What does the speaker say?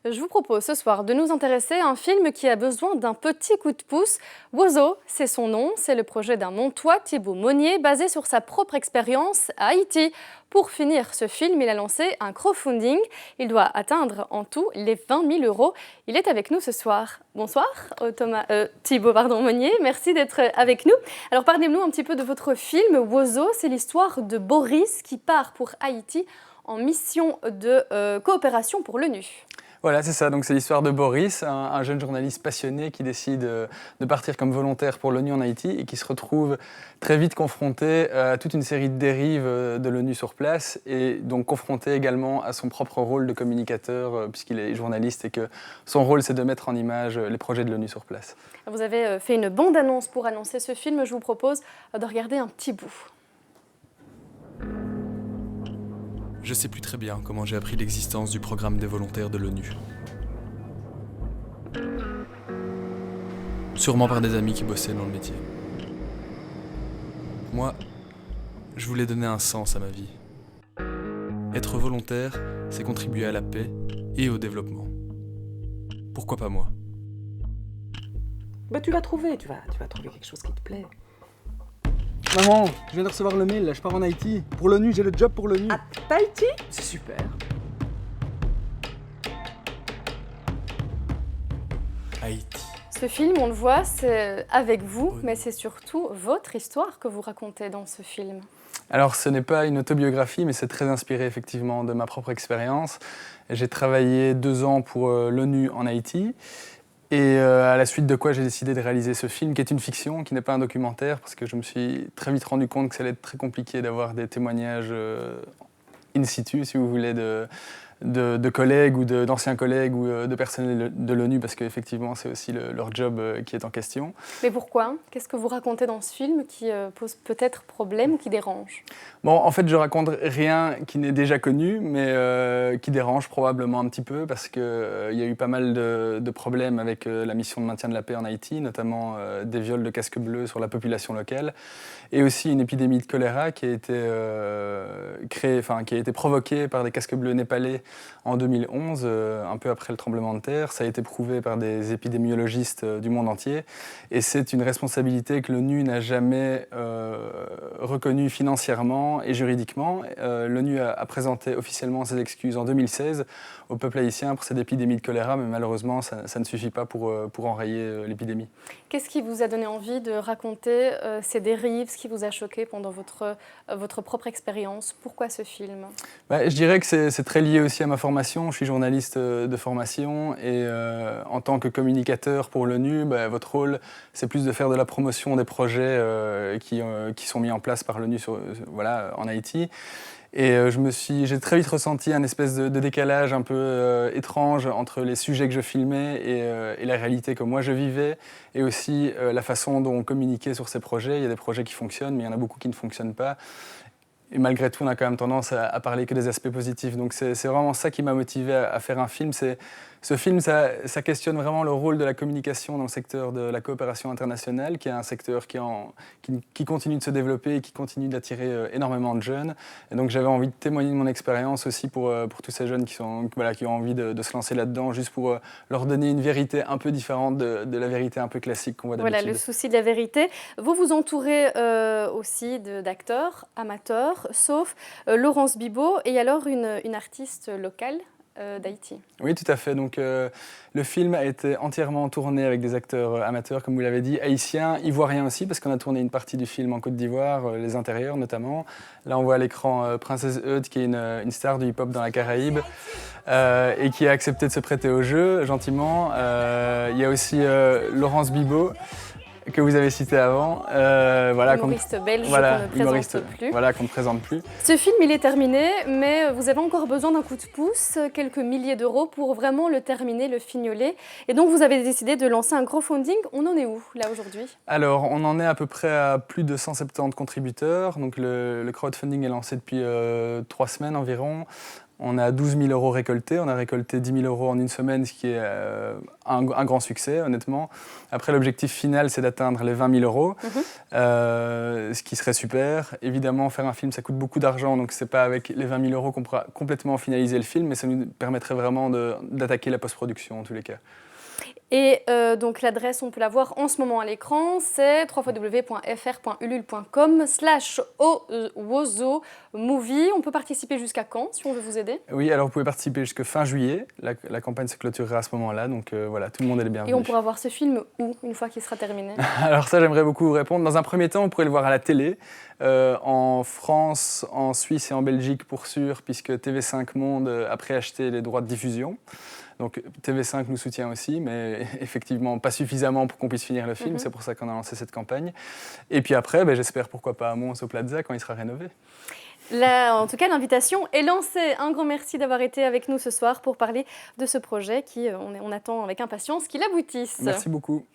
Je vous propose ce soir de nous intéresser à un film qui a besoin d'un petit coup de pouce. Wozo, c'est son nom, c'est le projet d'un Montois, Thibaut Monnier, basé sur sa propre expérience à Haïti. Pour finir ce film, il a lancé un crowdfunding. Il doit atteindre en tout les 20 000 euros. Il est avec nous ce soir. Bonsoir, Thibaut Monnier, merci d'être avec nous. Alors parlez-nous un petit peu de votre film Wozo. C'est l'histoire de Boris qui part pour Haïti en mission de coopération pour l'ONU. Voilà, c'est ça. Donc c'est l'histoire de Boris, un jeune journaliste passionné qui décide de partir comme volontaire pour l'ONU en Haïti et qui se retrouve très vite confronté à toute une série de dérives de l'ONU sur place et donc confronté également à son propre rôle de communicateur puisqu'il est journaliste et que son rôle c'est de mettre en image les projets de l'ONU sur place. Vous avez fait une bande-annonce pour annoncer ce film. Je vous propose de regarder un petit bout. Je sais plus très bien comment j'ai appris l'existence du programme des volontaires de l'ONU. Sûrement par des amis qui bossaient dans le métier. Moi, je voulais donner un sens à ma vie. Être volontaire, c'est contribuer à la paix et au développement. Pourquoi pas moi ? Bah tu vas trouver quelque chose qui te plaît. Maman, je viens de recevoir le mail, là, je pars en Haïti. Pour l'ONU, j'ai le job pour l'ONU. À Tahiti ? C'est super. Haïti. Ce film, on le voit, c'est avec vous, mais c'est surtout votre histoire que vous racontez dans ce film. Alors ce n'est pas une autobiographie, mais c'est très inspiré effectivement de ma propre expérience. J'ai travaillé 2 ans pour l'ONU en Haïti. Et à la suite de quoi j'ai décidé de réaliser ce film, qui est une fiction, qui n'est pas un documentaire, parce que je me suis très vite rendu compte que ça allait être très compliqué d'avoir des témoignages in situ, si vous voulez, de collègues ou d'anciens collègues ou de personnel de l'ONU, parce qu'effectivement, c'est aussi leur job qui est en question. Mais pourquoi ? Qu'est-ce que vous racontez dans ce film qui pose peut-être problème ou qui dérange ? Bon, en fait, je raconte rien qui n'est déjà connu, mais qui dérange probablement un petit peu, parce qu'il y a eu pas mal de problèmes avec la mission de maintien de la paix en Haïti, notamment des viols de casques bleus sur la population locale, et aussi une épidémie de choléra qui a été qui a été provoquée par des casques bleus népalais en 2011, un peu après le tremblement de terre. Ça a été prouvé par des épidémiologistes du monde entier. Et c'est une responsabilité que l'ONU n'a jamais reconnue financièrement et juridiquement. L'ONU a présenté officiellement ses excuses en 2016 au peuple haïtien pour cette épidémie de choléra, mais malheureusement, ça ne suffit pas pour enrayer l'épidémie. Qu'est-ce qui vous a donné envie de raconter ces dérives, ce qui vous a choqué pendant votre propre expérience ? Pourquoi ce film ? Je dirais que c'est très lié aussi à ma formation. Je suis journaliste de formation et en tant que communicateur pour l'ONU, votre rôle, c'est plus de faire de la promotion des projets qui sont mis en place par l'ONU en Haïti. Et j'ai très vite ressenti un espèce de décalage un peu étrange entre les sujets que je filmais et la réalité que moi je vivais, et aussi la façon dont on communiquait sur ces projets. Il y a des projets qui fonctionnent, mais il y en a beaucoup qui ne fonctionnent pas. Et malgré tout, on a quand même tendance à parler que des aspects positifs. Donc c'est vraiment ça qui m'a motivé à faire un film. Ce film, ça questionne vraiment le rôle de la communication dans le secteur de la coopération internationale, qui est un secteur qui continue de se développer et qui continue d'attirer énormément de jeunes. Et donc j'avais envie de témoigner de mon expérience aussi pour tous ces jeunes qui ont envie de se lancer là-dedans, juste pour leur donner une vérité un peu différente de la vérité un peu classique qu'on voit d'habitude. Voilà, le souci de la vérité. Vous vous entourez aussi d'acteurs amateurs, sauf Laurence Bibot et alors une artiste locale d'Haïti. Oui, tout à fait. Donc, le film a été entièrement tourné avec des acteurs amateurs, comme vous l'avez dit, haïtiens, ivoiriens aussi, parce qu'on a tourné une partie du film en Côte d'Ivoire, les intérieurs notamment. Là, on voit à l'écran Princesse Eudes, qui est une star du hip-hop dans la Caraïbe, et qui a accepté de se prêter au jeu, gentiment. Il y a aussi Laurence Bibot, que vous avez cité avant. Humoriste belge qu'on ne présente plus. Voilà, qu'on ne présente plus. Ce film, il est terminé, mais vous avez encore besoin d'un coup de pouce, quelques milliers d'euros pour vraiment le terminer, le fignoler. Et donc, vous avez décidé de lancer un crowdfunding. On en est où, là, aujourd'hui ? Alors, on en est à peu près à plus de 170 contributeurs. Donc, le crowdfunding est lancé depuis 3 semaines environ. On a 12 000 € récoltés. On a récolté 10 000 € en une semaine, ce qui est un grand succès, honnêtement. Après, l'objectif final, c'est d'atteindre les 20 000 €, ce qui serait super. Évidemment, faire un film, ça coûte beaucoup d'argent, donc ce n'est pas avec les 20 000 € qu'on pourra complètement finaliser le film, mais ça nous permettrait vraiment d'attaquer la post-production, en tous les cas. Et donc l'adresse, on peut la voir en ce moment à l'écran, c'est www.fr.ulule.com/wozomovie. On peut participer jusqu'à quand, si on veut vous aider? Oui, alors vous pouvez participer jusqu'à fin juillet. La campagne se clôturera à ce moment-là, donc voilà, tout le monde est le bienvenu. Et on pourra voir ce film où, une fois qu'il sera terminé? Alors ça, j'aimerais beaucoup vous répondre. Dans un premier temps, vous pourrez le voir à la télé, en France, en Suisse et en Belgique pour sûr, puisque TV5 Monde a préacheté les droits de diffusion. Donc TV5 nous soutient aussi, mais effectivement pas suffisamment pour qu'on puisse finir le film. C'est pour ça qu'on a lancé cette campagne. Et puis après, j'espère pourquoi pas à Mons au Plaza quand il sera rénové. Là, en tout cas, l'invitation est lancée. Un grand merci d'avoir été avec nous ce soir pour parler de ce projet qui, on attend avec impatience qu'il aboutisse. Merci beaucoup.